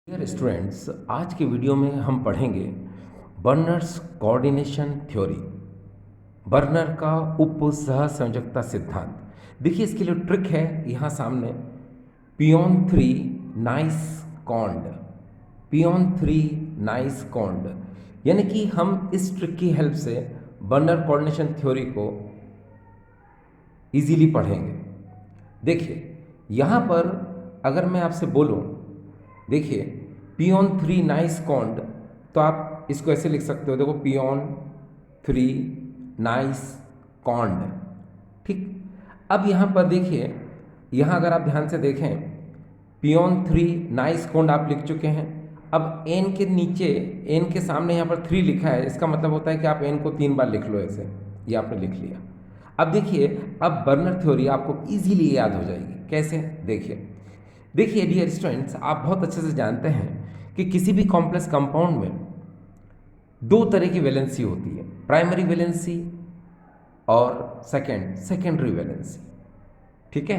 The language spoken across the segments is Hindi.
डियर स्टूडेंट्स, आज के वीडियो में हम पढ़ेंगे बर्नर्स कोऑर्डिनेशन थ्योरी। बर्नर का उप सहसंयोजकता सिद्धांत। देखिए, इसके लिए ट्रिक है यहाँ सामने, पियोन 3 नाइस कॉन्ड। पियोन 3 नाइस कॉन्ड, यानी कि हम इस ट्रिक की हेल्प से बर्नर कोऑर्डिनेशन थ्योरी को इजीली पढ़ेंगे। देखिए, यहाँ पर अगर मैं आपसे बोलूँ, देखिए पियोन 3 नाइस कॉन्ड, तो आप इसको ऐसे लिख सकते हो। देखो, पियोन 3 नाइस कॉन्ड, ठीक। अब यहाँ पर देखिए, यहाँ अगर आप ध्यान से देखें, पियोन 3 नाइस कॉन्ड आप लिख चुके हैं। अब एन के नीचे, एन के सामने यहाँ पर 3 लिखा है, इसका मतलब होता है कि आप एन को 3 बार लिख लो ऐसे। ये आपने लिख लिया। अब देखिए, अब बर्नर थ्योरी आपको इजीली याद हो जाएगी। कैसे? देखिए डियर स्टूडेंट्स, आप बहुत अच्छे से जानते हैं कि किसी भी कॉम्प्लेक्स कंपाउंड में दो तरह की वैलेंसी होती है, प्राइमरी वैलेंसी और सेकेंडरी वैलेंसी, ठीक है।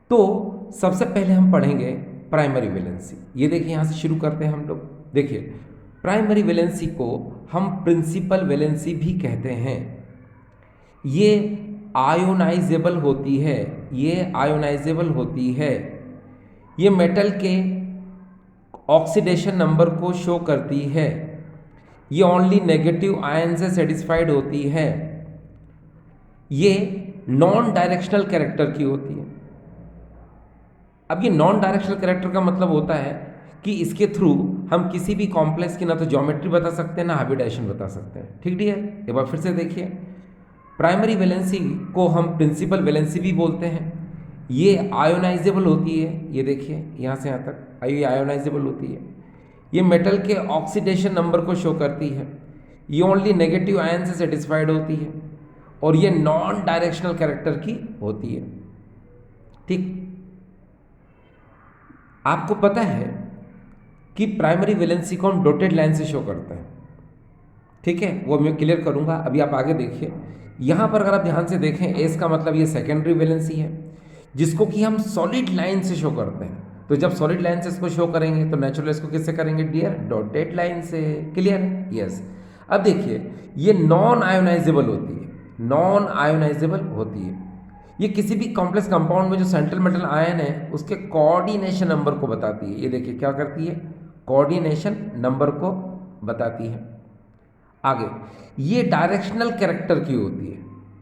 तो सबसे पहले हम पढ़ेंगे प्राइमरी वैलेंसी। ये देखिए, यहाँ से शुरू करते हैं हम लोग। देखिए, प्राइमरी वैलेंसी को हम प्रिंसिपल वैलेंसी भी कहते हैं। ये आयोनाइजेबल होती है, ये आयोनाइजेबल होती है। ये मेटल के ऑक्सीडेशन नंबर को शो करती है। ये ओनली नेगेटिव आयन से सेटिस्फाइड होती है। ये नॉन डायरेक्शनल कैरेक्टर की होती है। अब ये नॉन डायरेक्शनल कैरेक्टर का मतलब होता है कि इसके थ्रू हम किसी भी कॉम्प्लेक्स की ना तो ज्योमेट्री बता सकते हैं, ना हाइब्रिडाइजेशन बता सकते हैं, ठीक डियर। एक बार फिर से देखिए, प्राइमरी वैलेंसी को हम प्रिंसिपल वैलेंसी भी बोलते हैं। ये आयोनाइजेबल होती है, ये देखिए यहाँ से यहाँ तक ये आयोनाइजेबल होती है। ये मेटल के ऑक्सीडेशन नंबर को शो करती है। ये ओनली नेगेटिव आयन से सेटिस्फाइड होती है और ये नॉन डायरेक्शनल कैरेक्टर की होती है, ठीक। आपको पता है कि प्राइमरी वैलेंसी को हम डॉटेड लाइन से शो करते हैं, ठीक है। वो मैं क्लियर करूंगा, अभी आप आगे देखिए। यहाँ पर अगर आप ध्यान से देखें, एस का मतलब ये सेकेंडरी वैलेंसी है, जिसको कि हम सॉलिड लाइन से शो करते हैं। तो जब सॉलिड लाइन से इसको शो करेंगे तो नेचुरल इसको किससे करेंगे डियर? डॉटेड लाइन से। क्लियर? यस। अब देखिए, ये नॉन आयोनाइजेबल होती है, नॉन आयोनाइजेबल होती है। ये किसी भी कॉम्प्लेक्स कंपाउंड में जो सेंट्रल मेटल आयन है उसके कोऑर्डिनेशन नंबर को बताती है। ये देखिए क्या करती है? कोऑर्डिनेशन नंबर को बताती है। आगे, ये डायरेक्शनल कैरेक्टर की होती है।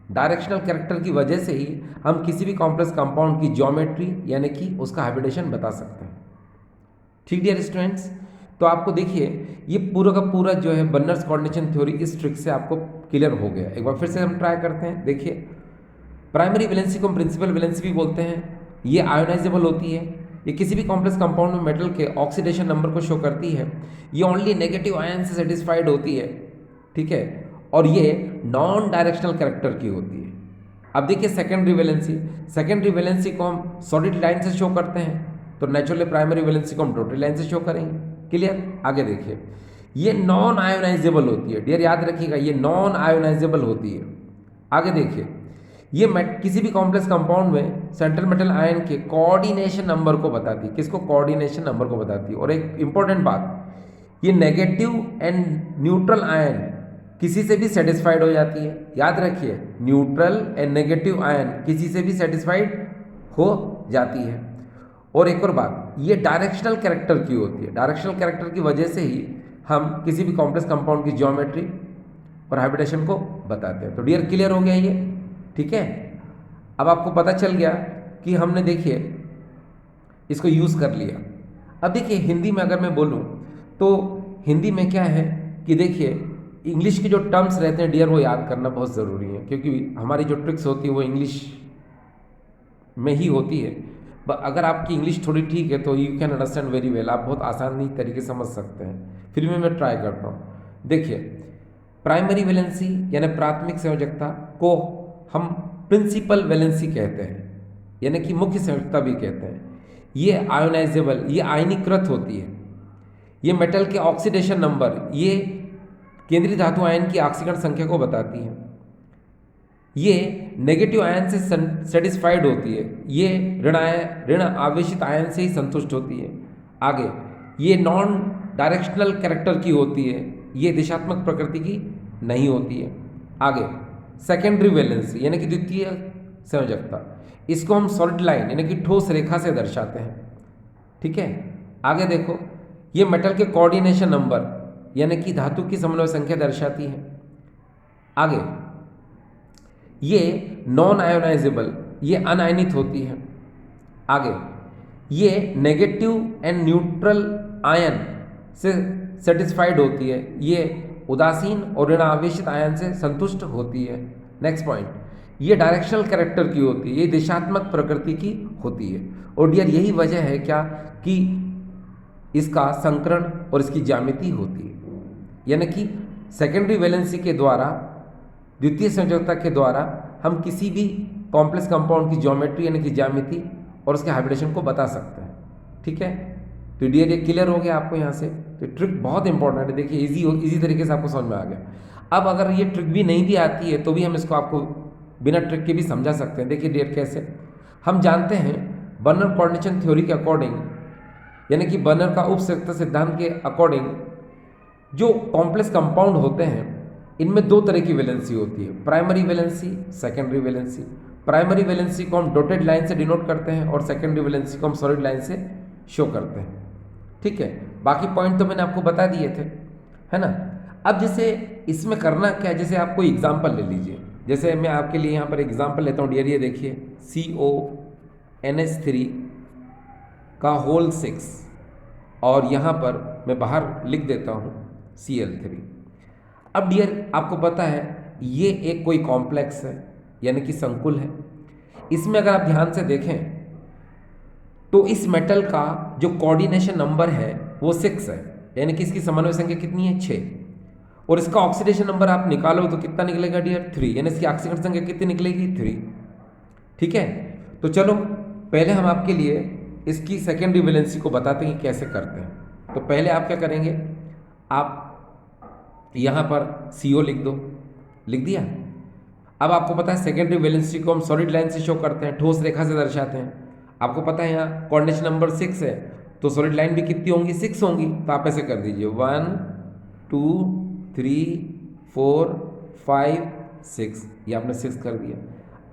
डायरेक्शनल कैरेक्टर की वजह से ही हम किसी भी कॉम्प्लेक्स कंपाउंड की ज्योमेट्री यानी कि उसका हाइब्रिडेशन बता सकते हैं, ठीक डियर स्टूडेंट्स। तो आपको देखिए, ये पूरा का पूरा जो है बर्नर्स कोऑर्डिनेशन थ्योरी इस ट्रिक से आपको क्लियर हो गया। एक बार फिर से हम ट्राई करते हैं। देखिए, प्राइमरी वैलेंसी को हम प्रिंसिपल वैलेंसी भी बोलते हैं। ये आयोनाइजेबल होती है। ये किसी भी कॉम्प्लेक्स कंपाउंड में मेटल के ऑक्सीडेशन नंबर को शो करती है। ये ओनली नेगेटिव आयन से सेटिस्फाइड होती है, ठीक है। और ये नॉन डायरेक्शनल कैरेक्टर की होती है। अब देखिए सेकेंडरी वैलेंसी, सेकेंडरी वैलेंसी को हम सॉलिड लाइन से शो करते हैं, तो नेचुरली प्राइमरी वैलेंसी को हम डॉटेड लाइन से शो करेंगे। क्लियर? आगे देखिए, ये नॉन आयोनाइजेबल होती है डियर, याद रखिएगा, ये नॉन आयोनाइजेबल होती है। आगे देखिए, ये किसी भी कॉम्प्लेक्स कंपाउंड में सेंट्रल मेटल आयन के कोऑर्डिनेशन नंबर को बताती है। किसको? कोऑर्डिनेशन नंबर को बताती है। और एक इंपॉर्टेंट बात, ये नेगेटिव एंड न्यूट्रल आयन किसी से भी सेटिस्फाइड हो जाती है। याद रखिए, न्यूट्रल एंड नेगेटिव आयन किसी से भी सेटिस्फाइड हो जाती है। और एक और बात, ये डायरेक्शनल कैरेक्टर की होती है। डायरेक्शनल कैरेक्टर की वजह से ही हम किसी भी कॉम्प्लेक्स कंपाउंड की ज्योमेट्री और हाइब्रिडेशन को बताते हैं। तो डियर क्लियर हो गया ये, ठीक है। अब आपको पता चल गया कि हमने देखिए इसको यूज़ कर लिया। अब देखिए, हिंदी में अगर मैं बोलूँ तो हिंदी में क्या है कि देखिए, इंग्लिश के जो टर्म्स रहते हैं डियर, वो याद करना बहुत ज़रूरी है, क्योंकि हमारी जो ट्रिक्स होती है वो इंग्लिश में ही होती है। अगर आपकी इंग्लिश थोड़ी ठीक है तो you can understand very well, आप बहुत आसानी तरीके से समझ सकते हैं। फिर भी मैं ट्राई करता हूँ। देखिए, प्राइमरी वैलेंसी यानी प्राथमिक संयोजकता को हम प्रिंसिपल वैलेंसी कहते हैं, यानी कि मुख्य संयोजकता भी कहते हैं। ये आयोनाइजेबल, ये आयनीकृत होती है। ये मेटल के ऑक्सीडेशन नंबर, ये केंद्रीय धातु आयन की ऑक्सीकरण संख्या को बताती है। ये नेगेटिव आयन से सेटिस्फाइड होती है। ये ऋण आवेशित आयन से ही संतुष्ट होती है। आगे, ये नॉन डायरेक्शनल कैरेक्टर की होती है, ये दिशात्मक प्रकृति की नहीं होती है। आगे सेकेंडरी वैलेंसी यानी कि द्वितीय संयोजकता, इसको हम सॉलिड लाइन यानी कि ठोस रेखा से दर्शाते हैं। ठीक है, आगे देखो, ये मेटल के कोऑर्डिनेशन नंबर यानी कि धातु की समन्वय संख्या दर्शाती है। आगे ये नॉन आयोनाइजेबल, ये अनायनित होती है। आगे ये नेगेटिव एंड न्यूट्रल आयन से सेटिस्फाइड होती है, ये उदासीन और ऋणावेशित आयन से संतुष्ट होती है। नेक्स्ट पॉइंट, ये डायरेक्शनल कैरेक्टर की होती है, ये दिशात्मक प्रकृति की होती है। और डियर यही वजह है क्या कि इसका संकरण और इसकी ज्यामिति होती है, यानी कि सेकेंडरी वैलेंसी के द्वारा, द्वितीय संयोजकता के द्वारा हम किसी भी कॉम्प्लेक्स कंपाउंड की ज्योमेट्री यानी कि ज्यामिति और उसके हाइब्रिडेशन को बता सकते हैं। ठीक है, तो डियर ये क्लियर हो गया आपको यहाँ से। तो ट्रिक बहुत इंपॉर्टेंट है, देखिए इजी तरीके से आपको समझ में आ गया। अब अगर ये ट्रिक भी नहीं भी आती है तो भी हम इसको आपको बिना ट्रिक के भी समझा सकते हैं। देखिए डियर कैसे, हम जानते हैं बर्नर कोऑर्डिनेशन थ्योरी के अकॉर्डिंग, यानी कि बर्नर का उपसंयोजकता सिद्धांत के अकॉर्डिंग, जो कॉम्प्लेक्स कंपाउंड होते हैं इनमें दो तरह की वैलेंसी होती है, primary valency, secondary valency. Primary valency को हम डॉटेड लाइन से डिनोट करते हैं और सेकेंडरी वैलेंसी को हम सॉलिड लाइन से शो करते हैं। ठीक है, बाकी पॉइंट तो मैंने आपको बता दिए थे, है ना। अब जैसे इसमें करना क्या है, जैसे आप कोई एग्जाम्पल ले लीजिए, जैसे मैं आपके लिए यहाँ पर एग्जाम्पल लेता हूँ डियर, ये देखिए CONH3 का होल 6 और यहाँ पर मैं बाहर लिख देता हूँ Cl3। अब डियर आपको पता है ये एक कोई कॉम्प्लेक्स है यानी कि संकुल है। इसमें अगर आप ध्यान से देखें तो इस मेटल का जो कोऑर्डिनेशन नंबर है वो 6 है, यानी कि इसकी समन्वय संख्या कितनी है 6, और इसका ऑक्सीडेशन नंबर आप निकालो तो कितना निकलेगा डियर 3, यानी इसकी ऑक्सीकरण संख्या कितनी निकलेगी 3। ठीक है, तो चलो पहले हम आपके लिए इसकी सेकेंडरी वैलेंसी को बताते हैं कैसे करते हैं। तो पहले आप क्या करेंगे, आप यहाँ पर CO लिख दो, लिख दिया। अब आपको पता है सेकेंडरी वैलेंसी को हम सॉलिड लाइन से शो करते हैं, ठोस रेखा से दर्शाते हैं। आपको पता है यहाँ कोऑर्डिनेशन नंबर 6 है तो सॉलिड लाइन भी कितनी होंगी 6 होंगी, तो आप ऐसे कर दीजिए 1 2 3 4 5 6, ये आपने 6 कर दिया।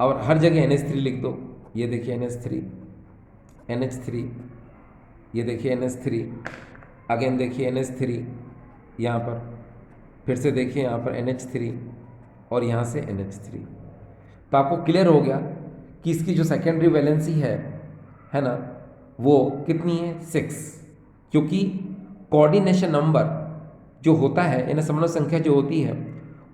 और हर जगह NH3 लिख दो, ये देखिए NH3, ये देखिए NH3, अगेन देखिए NH3, यहाँ पर फिर से देखिए यहाँ पर NH3 और यहाँ से NH3। तो आपको क्लियर हो गया कि इसकी जो सेकेंडरी वैलेंसी है ना, वो कितनी है 6, क्योंकि कोऑर्डिनेशन नंबर जो होता है यानी समन्वय संख्या जो होती है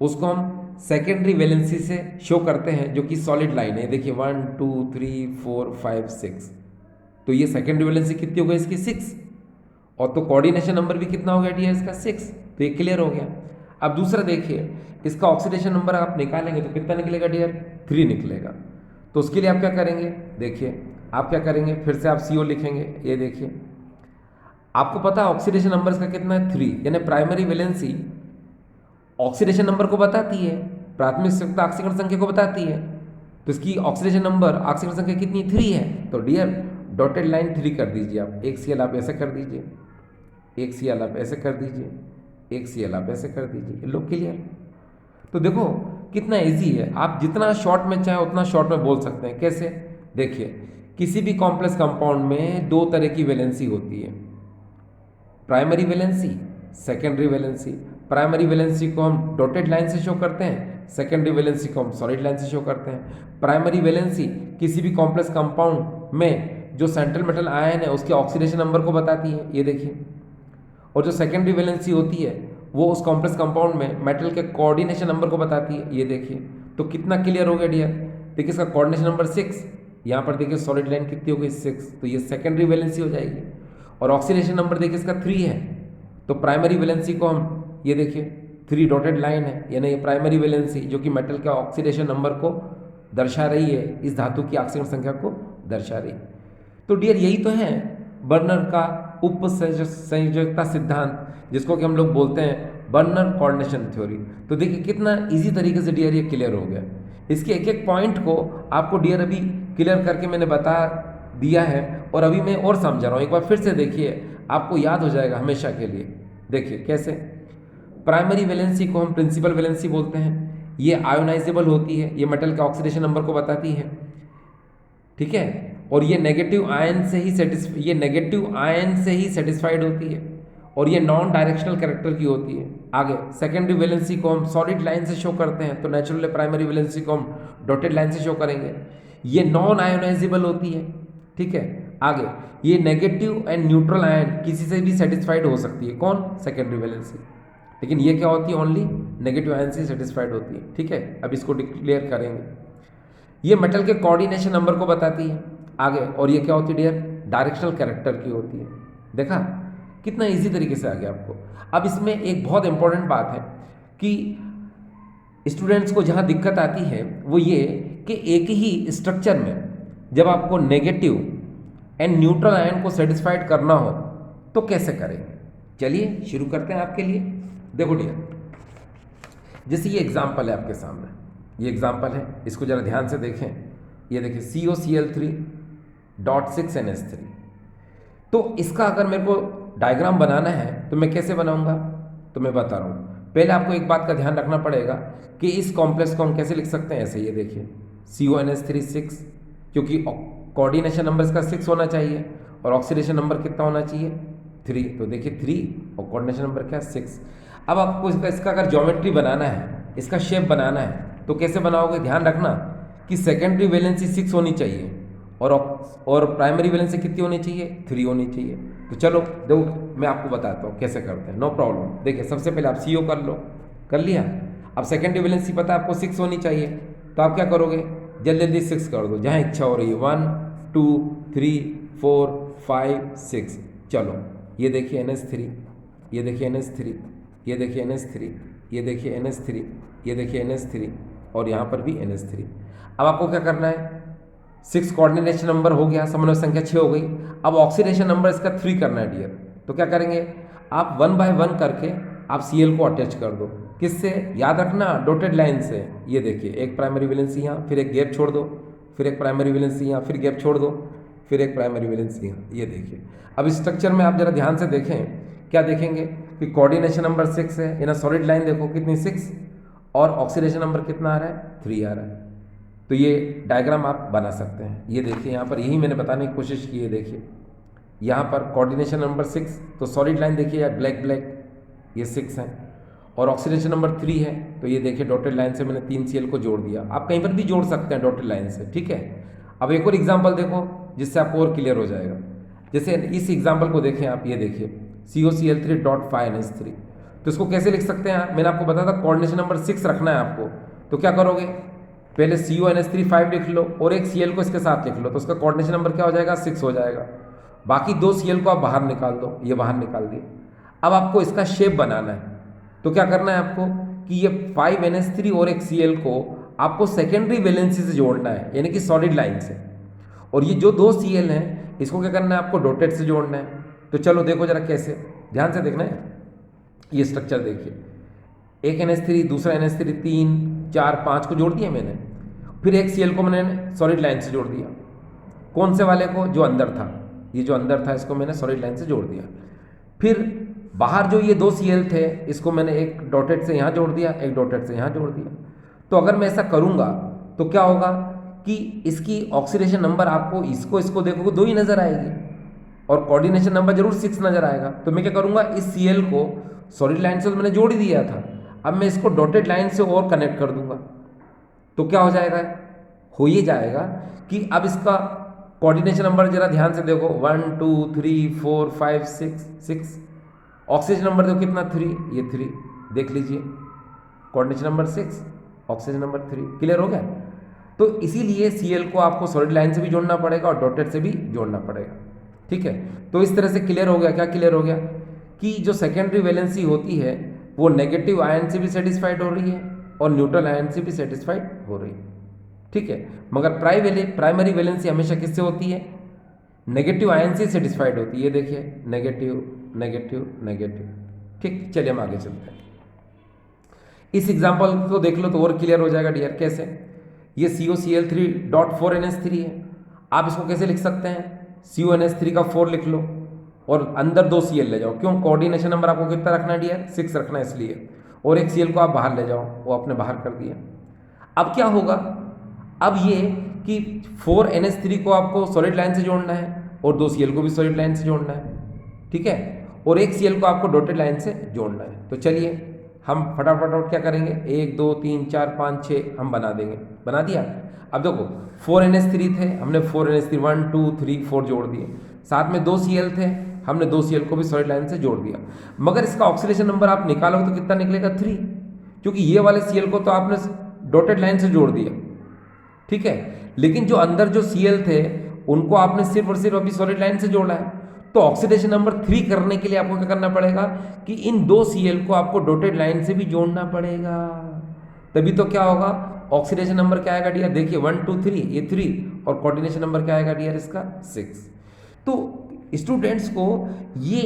उसको हम सेकेंडरी वैलेंसी से शो करते हैं, जो कि सॉलिड लाइन है। देखिए 1 2 3 4 5 6, तो ये सेकेंडरी वैलेंसी कितनी हो गई इसकी 6, और तो कोऑर्डिनेशन नंबर भी कितना हो गया डियर इसका 6, तो ये क्लियर हो गया। अब दूसरा देखिए, इसका ऑक्सीडेशन नंबर आप निकालेंगे तो कितना निकलेगा डियर 3 निकलेगा। तो उसके लिए आप क्या करेंगे, देखिए आप क्या करेंगे, फिर से आप CO लिखेंगे। ये देखिए आपको पता है ऑक्सीडेशन नंबर इसका कितना है 3, यानी प्राइमरी वैलेंसी ऑक्सीडेशन नंबर को बताती है, प्राथमिक संयोजकता ऑक्सीकरण संख्या को बताती है। तो इसकी ऑक्सीडेशन नंबर ऑक्सीकरण संख्या कितनी 3 है, तो डियर डॉटेड लाइन 3 कर दीजिए आप, एक Cl आप ऐसे कर दीजिए, एक Cl आप ऐसे कर दीजिए, एक Cl आप ऐसे कर दीजिए। लो क्लियर। तो देखो कितना इजी है, आप जितना शॉर्ट में चाहे उतना शॉर्ट में बोल सकते हैं। कैसे, देखिए किसी भी कॉम्प्लेक्स कंपाउंड में दो तरह की वैलेंसी होती है, primary valency, secondary valency. Primary valency को हम डॉटेड लाइन से शो करते हैं, सेकेंडरी वैलेंसी को हम सॉलिड लाइन से शो करते हैं। प्राइमरी वैलेंसी किसी भी कॉम्प्लेक्स कंपाउंड में जो सेंट्रल मेटल आयन है उसके ऑक्सीडेशन नंबर को बताती है, ये देखिए। और जो सेकेंडरी वैलेंसी होती है वो उस कॉम्प्लेक्स कंपाउंड में मेटल के कोऑर्डिनेशन नंबर को बताती है, ये देखिए। तो कितना क्लियर हो गया डियर, देखिए इसका कोऑर्डिनेशन नंबर 6, यहाँ पर देखिए सॉलिड लाइन कितनी हो गई 6, तो ये सेकेंडरी वैलेंसी हो जाएगी। और ऑक्सीडेशन नंबर देखिए इसका 3 है, तो प्राइमरी वैलेंसी को हम, ये देखिए 3 डॉटेड लाइन है, यानी ये प्राइमरी वैलेंसी जो कि मेटल के ऑक्सीडेशन नंबर को दर्शा रही है, इस धातु की ऑक्सीजन संख्या को दर्शा रही है। तो डियर यही तो है बर्नर का उप संयोजकता सिद्धांत, जिसको कि हम लोग बोलते हैं बर्नर कोऑर्डिनेशन थ्योरी। तो देखिए कितना इजी तरीके से डियर ये क्लियर हो गया। इसके एक एक पॉइंट को आपको डियर अभी क्लियर करके मैंने बता दिया है, और अभी मैं और समझा रहा हूँ। एक बार फिर से देखिए, आपको याद हो जाएगा हमेशा के लिए। देखिए कैसे, प्राइमरी वैलेंसी को हम प्रिंसिपल वैलेंसी बोलते हैं, ये आयोनाइजेबल होती है, ये मेटल का ऑक्सीडेशन नंबर को बताती है, ठीक है। और ये नेगेटिव आयन से ही सेटिस्फाइड होती है, और ये नॉन डायरेक्शनल कैरेक्टर की होती है। आगे सेकेंडरी वैलेंसी को हम सॉलिड लाइन से शो करते हैं, तो नेचुरली प्राइमरी वैलेंसी को हम डॉटेड लाइन से शो करेंगे। ये नॉन आयोनाइजेबल होती है, ठीक है। आगे ये नेगेटिव एंड न्यूट्रल आयन किसी से भी सेटिस्फाइड हो सकती है, कौन, सेकेंडरी वैलेंसी, लेकिन ये क्या होती है, ओनली नेगेटिव आयन से सेटिस्फाइड होती है, ठीक है। अब इसको डिक्लेयर करेंगे। ये मेटल के कोऑर्डिनेशन नंबर को बताती है आगे, और ये क्या होती है डियर, डायरेक्शनल कैरेक्टर की होती है। देखा कितना इजी तरीके से आ गया आपको। अब इसमें एक बहुत इंपॉर्टेंट बात है कि स्टूडेंट्स को जहाँ दिक्कत आती है वो ये कि एक ही स्ट्रक्चर में जब आपको नेगेटिव एंड न्यूट्रल आयन को सेटिस्फाइड करना हो तो कैसे करेंगे। चलिए शुरू करते हैं आपके लिए। देखो डियर, जैसे ये एग्जाम्पल है आपके सामने, ये एग्जाम्पल है, इसको जरा ध्यान से देखें। ये देखिए COCl3.6NH3। तो इसका अगर मेरे को डायग्राम बनाना है तो मैं कैसे बनाऊंगा, तो मैं बता रहा हूँ। पहले आपको एक बात का ध्यान रखना पड़ेगा कि इस कॉम्प्लेक्स को हम कैसे लिख सकते हैं, ऐसे ये देखिए CONH3 6, क्योंकि कोऑर्डिनेशन नंबर इसका 6 होना चाहिए और ऑक्सीडेशन नंबर कितना होना चाहिए, 3। तो देखिए 3 और कोऑर्डिनेशन नंबर क्या है, 6। अब आपको इसका अगर ज्योमेट्री बनाना है, इसका शेप बनाना है, तो कैसे बनाओगे, ध्यान रखना कि सेकेंडरी वैलेंसी 6 होनी चाहिए और प्राइमरी वैलेंसी कितनी होनी चाहिए, 3 होनी चाहिए। तो चलो देखो मैं आपको बताता हूँ कैसे करते हैं, नो प्रॉब्लम। देखिए सबसे पहले आप CO कर लो, कर लिया। अब सेकेंडरी वैलेंसी पता है आपको 6 होनी चाहिए, तो आप क्या करोगे, जल्दी जल्दी 6 कर दो, जहाँ इच्छा हो रही है, 1 2 3 4 5 6। चलो ये देखिए NH3, ये देखिए NH3, ये देखिए NH3, ये देखिए NH3, ये देखिए NH3, और यहाँ पर भी NH3। अब आपको क्या करना है, 6 कोऑर्डिनेशन नंबर हो गया, समन्वय संख्या 6 हो गई। अब ऑक्सीडेशन नंबर इसका 3 करना है डियर। तो क्या करेंगे, आप 1 बाय 1 करके आप Cl को अटैच कर दो, किससे, याद रखना डॉटेड लाइन से। ये देखिए एक प्राइमरी वैलेंसी यहाँ, फिर एक गैप छोड़ दो, फिर एक प्राइमरी वैलेंसी यहाँ, फिर गैप छोड़ दो, फिर एक प्राइमरी वैलेंसी यहाँ। ये देखिए अब स्ट्रक्चर में आप जरा ध्यान से देखें, क्या देखेंगे कि कोऑर्डिनेशन नंबर 6 है, इन सॉलिड लाइन देखो कितनी 6, और ऑक्सीडेशन नंबर कितना आ रहा है, 3 आ रहा है। तो ये डायग्राम आप बना सकते हैं। ये देखिए यहाँ पर यही मैंने बताने की कोशिश की है। देखिए यहाँ पर कोऑर्डिनेशन नंबर 6, तो सॉलिड लाइन देखिए ब्लैक ब्लैक, ये 6 है, और ऑक्सीडेशन नंबर 3 है। तो ये देखिए डॉटेड लाइन से मैंने 3 Cl को जोड़ दिया। आप कहीं पर भी जोड़ सकते हैं डॉटेड लाइन से, ठीक है। अब एक और एग्जाम्पल देखो जिससे आपको और क्लियर हो जाएगा। जैसे इस एग्जाम्पल को देखें आप, ये देखिए COCl3.5NH3। तो इसको कैसे लिख सकते हैं, मैंने आपको बताया था कोऑर्डिनेशन नंबर 6 रखना है आपको। तो क्या करोगे, पहले CONH3 5 लिख लो और एक Cl को इसके साथ लिख लो, तो उसका कोऑर्डिनेशन नंबर क्या हो जाएगा, 6 हो जाएगा। बाकी 2 Cl को आप बाहर निकाल दो, ये बाहर निकाल दिए। अब आपको इसका शेप बनाना है, तो क्या करना है आपको कि ये 5NH3 और एक Cl को आपको सेकेंडरी वैलेंसी से जोड़ना है, यानी कि सॉलिड लाइन से। और ये जो 2 Cl हैं इसको क्या करना है आपको डॉटेड से जोड़ना है। तो चलो देखो जरा कैसे, ध्यान से देखना है। ये स्ट्रक्चर देखिए, एक NH3, दूसरा NH3, 3 4 5 को जोड़ दिया मैंने, फिर एक Cl को मैंने सॉलिड लाइन से जोड़ दिया। कौन से वाले को, जो अंदर था, ये जो अंदर था इसको मैंने सॉलिड लाइन से जोड़ दिया। फिर बाहर जो ये 2 Cl थे इसको मैंने एक डॉटेड से यहाँ जोड़ दिया, एक डॉटेड से यहाँ जोड़ दिया। तो अगर मैं ऐसा करूँगा तो क्या होगा कि इसकी ऑक्सीडेशन नंबर आपको इसको देखोगे 2 ही नज़र आएगी, और कोऑर्डिनेशन नंबर जरूर 6 नज़र आएगा। तो मैं क्या करूँगा, इस Cl को सॉलिड लाइन से तो मैंने जोड़ ही दिया था, अब मैं इसको डॉटेड लाइन से और कनेक्ट कर दूंगा। तो क्या हो जाएगा, हो ये जाएगा कि अब इसका कोऑर्डिनेशन नंबर जरा ध्यान से देखो, 1 2 3 4 5 6। ऑक्सीजन नंबर देखो कितना, 3, ये 3 देख लीजिए, coordination number 6, oxygen number 3। Clear हो गया। तो इसीलिए Cl को आपको सॉलिड लाइन से भी जोड़ना पड़ेगा और डॉटेड से भी जोड़ना पड़ेगा, ठीक है। तो इस तरह से क्लियर हो गया। क्या क्लियर हो गया कि जो सेकेंडरी वैलेंसी होती है वो नेगेटिव आयन से भी सेटिस्फाइड हो रही है और न्यूट्रल आयन से भी सेटिस्फाइड हो रही है, ठीक है। मगर प्राइमरी वैलेंसी हमेशा किससे होती है, नेगेटिव आयन से सेटिस्फाइड होती है। ये देखिए नेगेटिव नेगेटिव नेगेटिव, ठीक। चलिए हम आगे चलते हैं। इस एग्जाम्पल को देख लो तो और क्लियर हो जाएगा डियर। कैसे, ये COCl3.4NH3 है, आप इसको कैसे लिख सकते हैं, CONH3 का 4 लिख लो और अंदर 2 Cl ले जाओ। क्यों? कोऑर्डिनेशन नंबर आपको कितना रखना है डियर? 6 रखना है इसलिए। और एक Cl को आप बाहर ले जाओ, वो आपने बाहर कर दिया। अब क्या होगा? अब ये कि 4NH3 को आपको सॉलिड लाइन से जोड़ना है और 2 Cl को भी सॉलिड लाइन से जोड़ना है, ठीक है, और एक Cl को आपको डॉटेड लाइन से जोड़ना है। तो चलिए हम फटाफट क्या करेंगे, 1 2 3 4 5 6 हम बना देंगे। बना दिया। अब देखो 4NH3 थे, हमने 4NH3 1 2 3 4 जोड़ दिए। साथ में 2 Cl थे, हमने 2 Cl को भी सॉलिड लाइन से जोड़ दिया। मगर इसका ऑक्सीडेशन नंबर आप निकालोगे तो कितना निकलेगा? 3, क्योंकि ये वाले Cl को तो आपने डॉटेड लाइन से जोड़ दिया, ठीक है, लेकिन जो अंदर जो Cl थे उनको आपने सिर्फ और सिर्फ अभी सॉलिड लाइन से जोड़ा है। तो ऑक्सीडेशन नंबर 3 करने के लिए आपको क्या करना पड़ेगा कि इन 2 Cl को आपको डॉटेड लाइन से भी जोड़ना पड़ेगा, तभी तो क्या होगा, ऑक्सीडेशन नंबर क्या आएगा डियर? देखिए 1 2 3, ये 3, और कोऑर्डिनेशन नंबर क्या आएगा डियर? इसका 6। तो स्टूडेंट्स को ये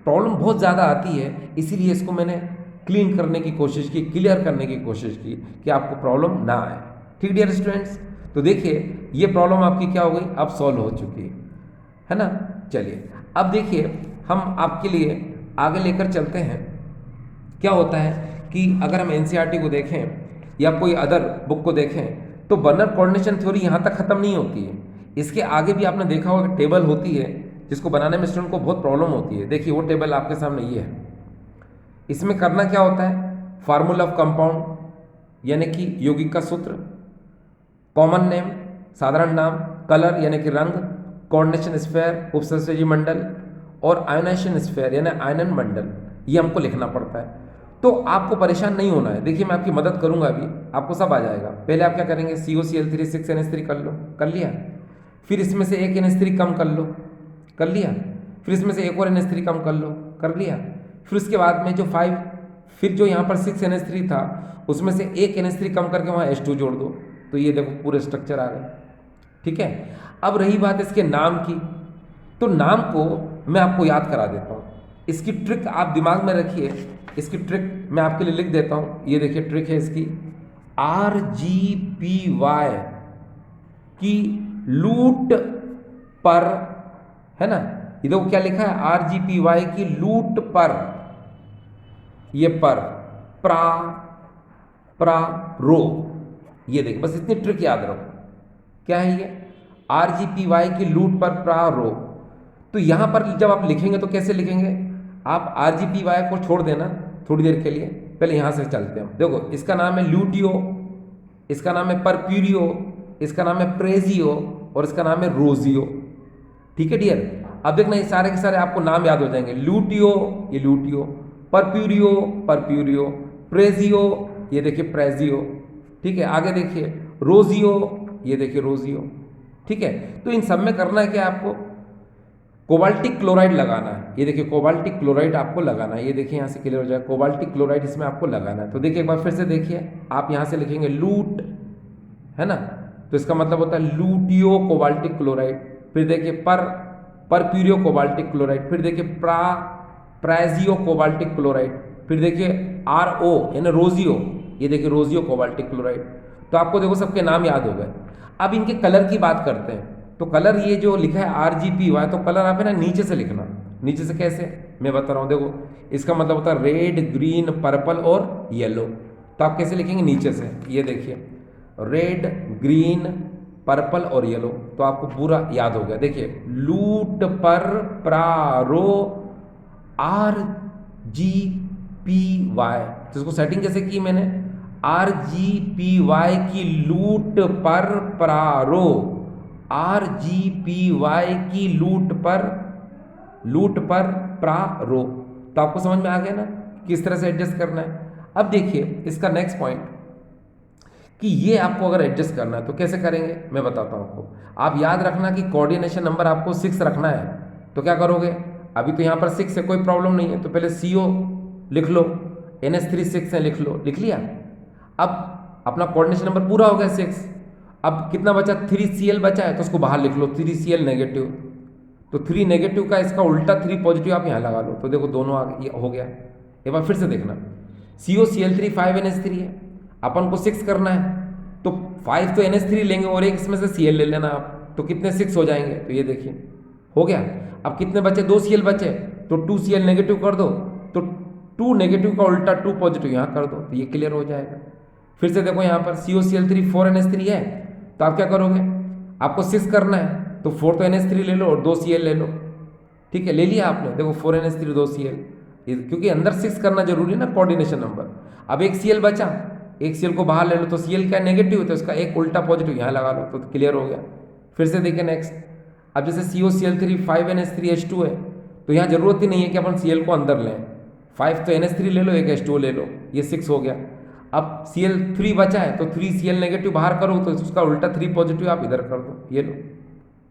प्रॉब्लम बहुत ज़्यादा आती है, इसीलिए इसको मैंने क्लीन करने की कोशिश की, क्लियर करने की कोशिश की कि आपको प्रॉब्लम ना आए। ठीक डियर स्टूडेंट्स, तो देखिए ये प्रॉब्लम आपकी क्या हो गई, अब सॉल्व हो चुकी है ना। चलिए अब देखिए हम आपके लिए आगे लेकर चलते हैं। क्या होता है कि अगर हम एनसीईआरटी को देखें या कोई अदर बुक को देखें तो बर्नर कोऑर्डिनेशन थ्योरी यहाँ तक खत्म नहीं होती है, इसके आगे भी आपने देखा होगा कि टेबल होती है जिसको बनाने में स्टूडेंट को बहुत प्रॉब्लम होती है। देखिए वो टेबल आपके सामने ये है। इसमें करना क्या होता है, फार्मूला ऑफ कंपाउंड यानी कि यौगिक का सूत्र, कॉमन नेम साधारण नाम, कलर यानी कि रंग, कोऑर्डिनेशन स्फीयर उपसर्जयी मंडल, और आयोनाइजेशन स्फीयर यानी आयनन मंडल, ये हमको लिखना पड़ता है। तो आपको परेशान नहीं होना है। देखिए मैं आपकी मदद करूंगा, अभी आपको सब आ जाएगा। पहले आप क्या करेंगे, COCl3 6NH3 कर लो, कर लिया। फिर इसमें से एक NH3 कम कर लो, कर लिया। फिर इसमें से एक और NH3 कम कर लो, कर लिया। फिर उसके बाद में जो 5, फिर जो यहाँ पर 6NH3 था उसमें से एक NH3 कम करके वहाँ H2 जोड़ दो, तो ये देखो पूरे स्ट्रक्चर आ गए। ठीक है, अब रही बात इसके नाम की, तो नाम को मैं आपको याद करा देता हूँ। इसकी ट्रिक आप दिमाग में रखिए, इसकी ट्रिक मैं आपके लिए लिख देता हूँ। ये देखिए ट्रिक है इसकी, RGPY की लूट पर, है ना, ये देखो क्या लिखा है, RGPY की लूट पर, ये पर प्रा रो, ये देखिए बस इतनी ट्रिक याद रखो। क्या है ये, RGPY की लूट पर प्रा रो। तो यहां पर जब आप लिखेंगे तो कैसे लिखेंगे, आप RGPY को छोड़ देना थोड़ी देर के लिए, पहले यहां से चलते हैं। देखो इसका नाम है लूटियो, इसका नाम है परप्यूरियो, इसका नाम है प्रेजियो, और इसका नाम है रोजियो। ठीक है डियर, अब देखना ये सारे के सारे आपको नाम याद हो जाएंगे। लूटियो, ये लूटियो, परप्यूरियो परप्यूरियो, प्रेजियो, ये देखिए प्रेजियो। ठीक है, आगे देखिए रोजियो, ये देखिए रोजियो। ठीक है, तो इन सब में करना है क्या, आपको कोबाल्टिक क्लोराइड लगाना है। ये देखिए कोबाल्टिक क्लोराइड आपको लगाना है, ये देखिए यहाँ से क्लियर हो जाए, कोबाल्टिक क्लोराइड इसमें आपको लगाना है। तो देखिए एक बार फिर से देखिए, आप यहाँ से लिखेंगे लूट, है ना, तो इसका मतलब होता है लूटियो कोबाल्टिक क्लोराइड। फिर देखिए परप्यूरियो कोबाल्टिक क्लोराइड, फिर देखिए प्राइजियो कोबाल्टिक क्लोराइड, फिर देखिए RO यानी रोजियो, ये देखिए रोजियो कोबाल्टिक क्लोराइड। तो आपको देखो सबके नाम याद हो गए। अब इनके कलर की बात करते हैं। तो कलर ये जो लिखा है RGPY, तो कलर आप है ना नीचे से लिखना। नीचे से कैसे, मैं बता रहा हूँ, देखो इसका मतलब होता है रेड, ग्रीन, पर्पल और येलो। तो आप कैसे लिखेंगे, नीचे से, ये देखिए रेड, ग्रीन, पर्पल और येलो। तो आपको पूरा याद हो गया। देखिए लूट पर प्रारो RGPY, तो इसको सेटिंग कैसे की मैंने, RGPY की लूट पर प्रारो, RGPY की लूट पर प्रारो। तो आपको समझ में आ गया ना किस तरह से एडजस्ट करना है। अब देखिए इसका नेक्स्ट पॉइंट कि ये आपको अगर एडजस्ट करना है तो कैसे करेंगे, मैं बताता हूं आपको। आप याद रखना कि कोऑर्डिनेशन नंबर आपको 6 रखना है। तो क्या करोगे, अभी तो यहाँ पर 6 है, कोई प्रॉब्लम नहीं है, तो पहले CO लिख लो, NH3 6 है, लिख लो, लिख लिया। अब अपना कोऑर्डिनेशन नंबर पूरा हो गया 6। अब कितना बचा, 3Cl बचा है, तो उसको बाहर लिख लो, 3Cl नेगेटिव। तो 3 नेगेटिव का इसका उल्टा 3 पॉजिटिव आप यहाँ लगा लो, तो देखो दोनों ये हो गया। एक बार फिर से देखना, COCl3 5NH3 है, अपन को 6 करना है, तो 5 तो NH3 लेंगे और एक इसमें से Cl ले लेना आप, तो कितने 6 हो जाएंगे। तो ये देखिए हो गया। अब कितने बचे, 2 Cl बचे, तो 2 Cl नेगेटिव कर दो, तो 2 नेगेटिव का उल्टा 2 पॉजिटिव यहाँ कर दो, तो ये क्लियर हो जाएगा। फिर से देखो यहाँ पर COCl3 4NH3 है, तो आप क्या करोगे, आपको 6 करना है, तो 4 तो NH3 ले लो और 2 Cl ले लो। ठीक है, ले लिया आपने, देखो 4NH3 2 Cl, क्योंकि अंदर 6 करना जरूरी है ना, कोऑर्डिनेशन नंबर। अब एक Cl बचा, एक Cl को बाहर ले लो, तो Cl क्या नेगेटिव है, तो उसका एक उल्टा पॉजिटिव यहाँ लगा लो, तो क्लियर हो गया। फिर से देखिए नेक्स्ट, अब जैसे COCl3 5NH3H2 है, तो यहाँ जरूरत ही नहीं है कि अपन Cl को अंदर लें, 5 तो NH3 ले लो, एक H2O ले लो, ये 6 हो गया। अब Cl3 बचा है, तो 3 Cl नेगेटिव बाहर करो, तो उसका उल्टा 3 पॉजिटिव आप इधर कर दो, ये लो,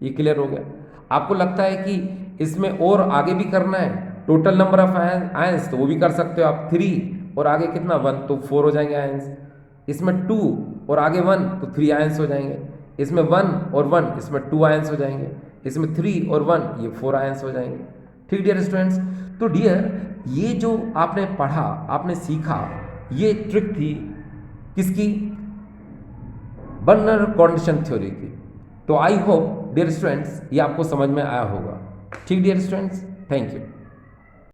ये क्लियर हो गया। आपको लगता है कि इसमें और आगे भी करना है, टोटल नंबर ऑफ आयंस, तो वो भी कर सकते हो आप, 3 और आगे कितना 1, तो 4 हो जाएंगे आयंस। इसमें 2 और आगे 1, तो 3 आयंस हो जाएंगे। इसमें 1 और 1, इसमें 2 आयंस हो जाएंगे। इसमें 3 और 1, ये 4 आयंस हो जाएंगे। ठीक डियर स्टूडेंट्स, तो डियर ये जो आपने पढ़ा, आपने सीखा, ये ट्रिक थी किसकी, बर्नर कोऑर्डिनेशन थ्योरी की। तो आई होप डियर स्टूडेंट्स ये आपको समझ में आया होगा। ठीक डियर स्टूडेंट्स, थैंक यू।